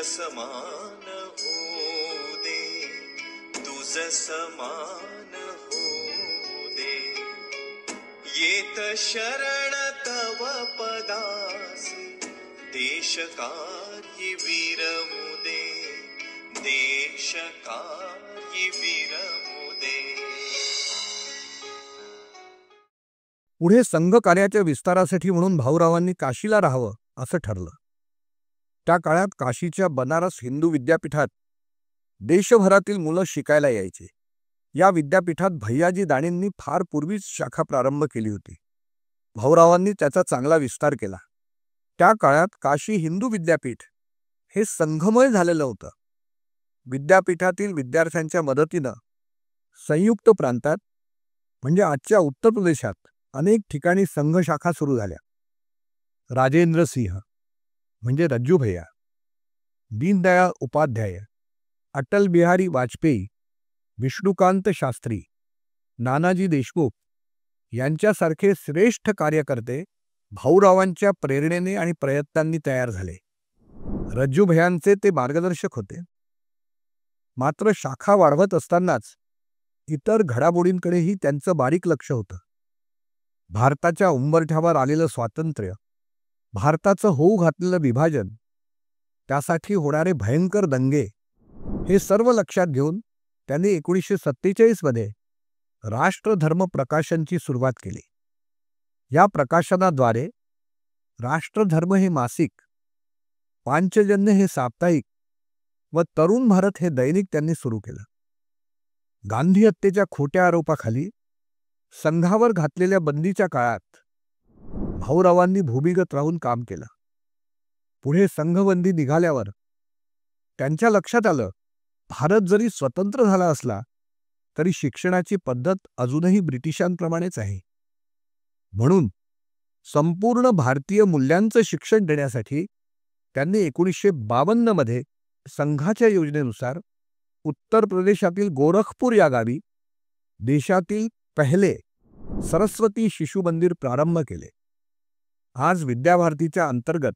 समान होऊ दे, तुझ समान होऊ दे, येत शरण तव पदासी, देश कार्य विरमुदे, देश कार्य विरमुदे। पुढे संघ कार्याच्या विस्तारासाठी म्हणून भाऊरावांनी काशीला राहावं असं ठरलं। त्या काळात काशीच्या बनारस हिंदू विद्यापीठात देशभरातील मुलं शिकायला यायचे। या विद्यापीठात भैयाजी दाणेंनी फार पूर्वीच शाखा प्रारंभ केली होती। भाऊरावांनी त्याचा चांगला विस्तार केला। त्या काळात काशी हिंदू विद्यापीठ हे संघमय झालेलं होतं। विद्यापीठातील विद्यार्थ्यांच्या मदतीनं संयुक्त प्रांतात म्हणजे आजच्या उत्तर प्रदेशात अनेक ठिकाणी संघ शाखा सुरू झाल्या। राजेंद्र सिंह म्हणजे रज्जू भैया, दीनदयाळ उपाध्याय, अटल बिहारी वाजपेयी, विष्णुकांत शास्त्री, नानाजी देशमुख यांच्यासारखे श्रेष्ठ कार्यकर्ते भाऊरावांच्या प्रेरणेने आणि प्रयत्नांनी तयार झाले। रज्जू भैयांचे ते मार्गदर्शक होते। मात्र शाखा वाढवत असतानाच इतर घडामोडींकडेही त्यांचं बारीक लक्ष होतं। भारताच्या उंबरठ्यावर आलेलं स्वातंत्र्य, भारताचं होऊ घातलेलं विभाजन, त्यासाठी होणारे भयंकर दंगे हे सर्व लक्षात घेऊन त्यांनी 1947 मध्ये राष्ट्रधर्म प्रकाशनची सुरुवात केली। या प्रकाशनाद्वारे राष्ट्रधर्म हे मासिक, पांचजन्य हे साप्ताहिक व तरुण भारत हे दैनिक त्यांनी सुरू केलं। गांधी हत्येच्या खोट्या आरोपाखाली संघावर घातलेल्या बंदीच्या काळात भाऊरावांनी भूमिगत राहून काम केलं। पुढे संघबंदी निघाल्यावर त्यांच्या लक्षात आलं, भारत जरी स्वतंत्र झाला असला तरी शिक्षणाची पद्धत अजूनही ब्रिटिशांप्रमाणेच आहे। म्हणून संपूर्ण भारतीय मूल्यांचं शिक्षण देण्यासाठी त्यांनी 1952 मध्ये संघाच्या योजनेनुसार उत्तर प्रदेशातील गोरखपूर या गावी देशातील पहिले सरस्वती शिशु मंदिर प्रारंभ केले। आज विद्याभारतीच्या अंतर्गत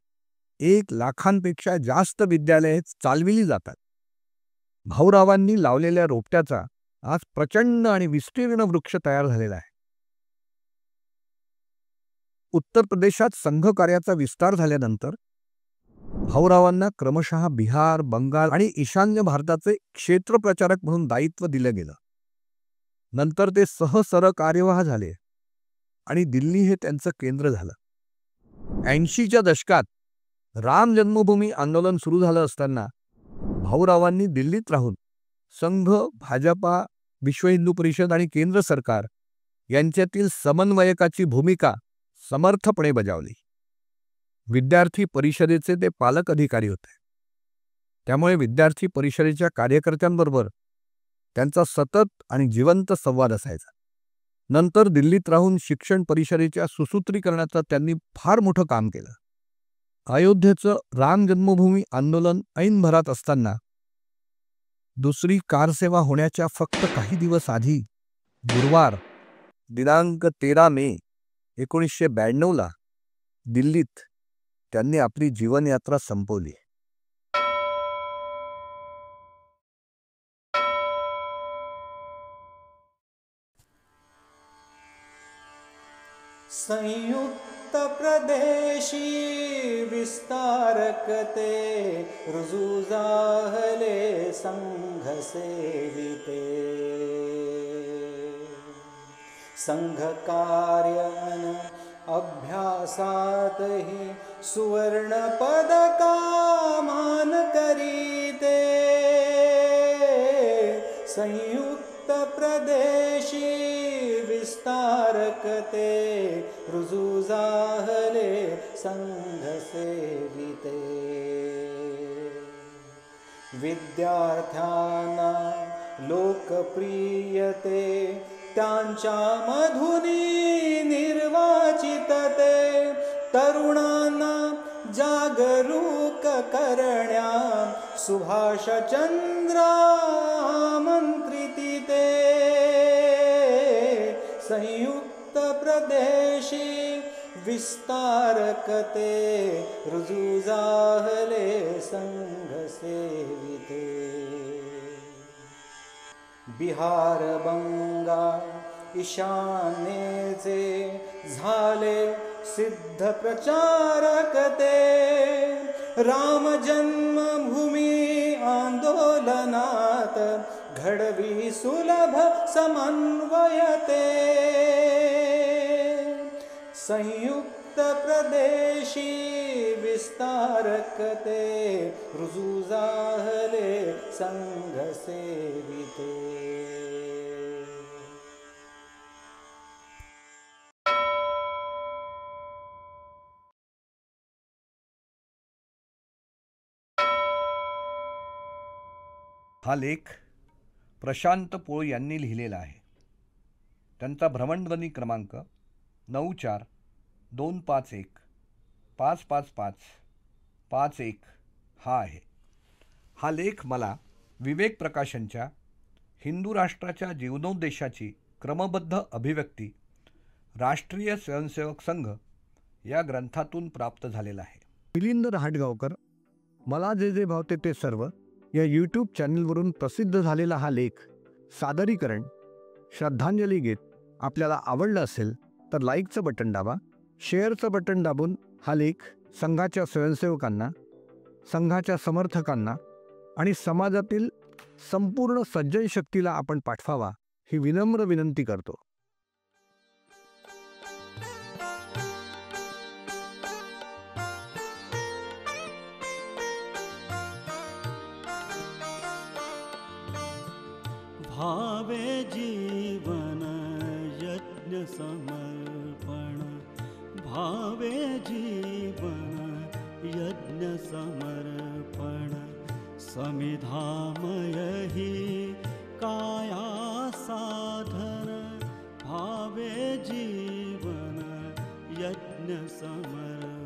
1 लाखांपेक्षा जास्त विद्यालये चालविली जातात। भाऊरावांनी लावलेल्या रोपट्याचा आज प्रचंड आणि विस्तीर्ण वृक्ष तयार झालेला आहे। उत्तर प्रदेशात संघ कार्याचा विस्तार झाल्यानंतर भाऊरावांना क्रमशः बिहार, बंगाल आणि ईशान्य भारताचे क्षेत्र प्रचारक म्हणून दायित्व दिलं गेलं। नंतर ते सहसर कार्यवाह झाले आणि दिल्ली हे त्यांचं केंद्र झालं। 80च्या दशकात राम जन्मभूमी आंदोलन सुरू झालं असताना भाऊरावांनी दिल्लीत राहून संघ, भाजपा, विश्व हिंदू परिषद आणि केंद्र सरकार यांच्यातील समन्वयकाची भूमिका समर्थपणे बजावली। विद्यार्थी परिषदेचे ते पालक अधिकारी होते। त्यामुळे विद्यार्थी परिषदेच्या कार्यकर्त्यांबरोबर त्यांचा सतत आणि जिवंत संवाद असायचा। नंतर दिल्लीत राहून शिक्षण परिषदेच्या सुसूत्रीकरणाचं त्यांनी फार मोठं काम केलं। अयोध्येचं राम जन्मभूमी आंदोलन ऐन भरात असताना दुसरी कारसेवा होण्याच्या फक्त काही दिवस आधी गुरुवार दिनांक 13 मे 1992 दिल्लीत त्यांनी आपली जीवनयात्रा संपवली। संयुक्त प्रदेशी विस्तारकते रुजुजाहले संघ सेविते, संघ कार्य अभ्यासात ही सुवर्ण पदका मान करीते। संयुक्त प्रदेशी विस्तारकते रुजुजाहले संघ सेविते, विद्यार्थ्यांना लोकप्रियते त्यांच्या मधुनी निर्वाचितते, तरुणांना जागरूक करण्या सुभाषचंद्र आमंत्रिती ते। संयुक्त प्रदेशी विस्तारकते रुजुजाहले संघ सेविते बिहार बंगा ईशान्येचे झाले सिद्ध प्रचारक ते राम जन्मभूमी आंदोलनात घडवी सुलभ समन्वयते संयुक्त प्रदेशी विस्तारकते रुजू झाले संघ सेविते. हा लेख प्रशांत पोळ यांनी लिहिलेला आहे. त्यांचा भ्रमणध्वनी क्रमांक 94-251-555-51 हा आहे. हा लेख मला विवेक प्रकाशनच्या हिंदू राष्ट्राच्या जीवनोद्देशाची क्रमबद्ध अभिव्यक्ती राष्ट्रीय स्वयंसेवक संघ या ग्रंथातून प्राप्त झालेला आहे. मिलिंद रहाटगावकर मला जे जे भावते ते सर्व या यूट्यूब चॅनलवरून प्रसिद्ध झालेला हा लेख सादरीकरण श्रद्धांजली गीत आपल्याला आवडलं असेल तर लाईकचं बटन दाबा, शेअरचं बटन दाबून हा लेख संघाच्या स्वयंसेवकांना, संघाच्या समर्थकांना आणि समाजातील संपूर्ण सज्जन शक्तीला आपण पाठवावा ही विनम्र विनंती करतो. भावे जीवन यज्ञ समर्पण, भावे जीवन यज्ञ समर्पण, समिधामय ही काया साधन, भावे जीवन यज्ञ समर्पण.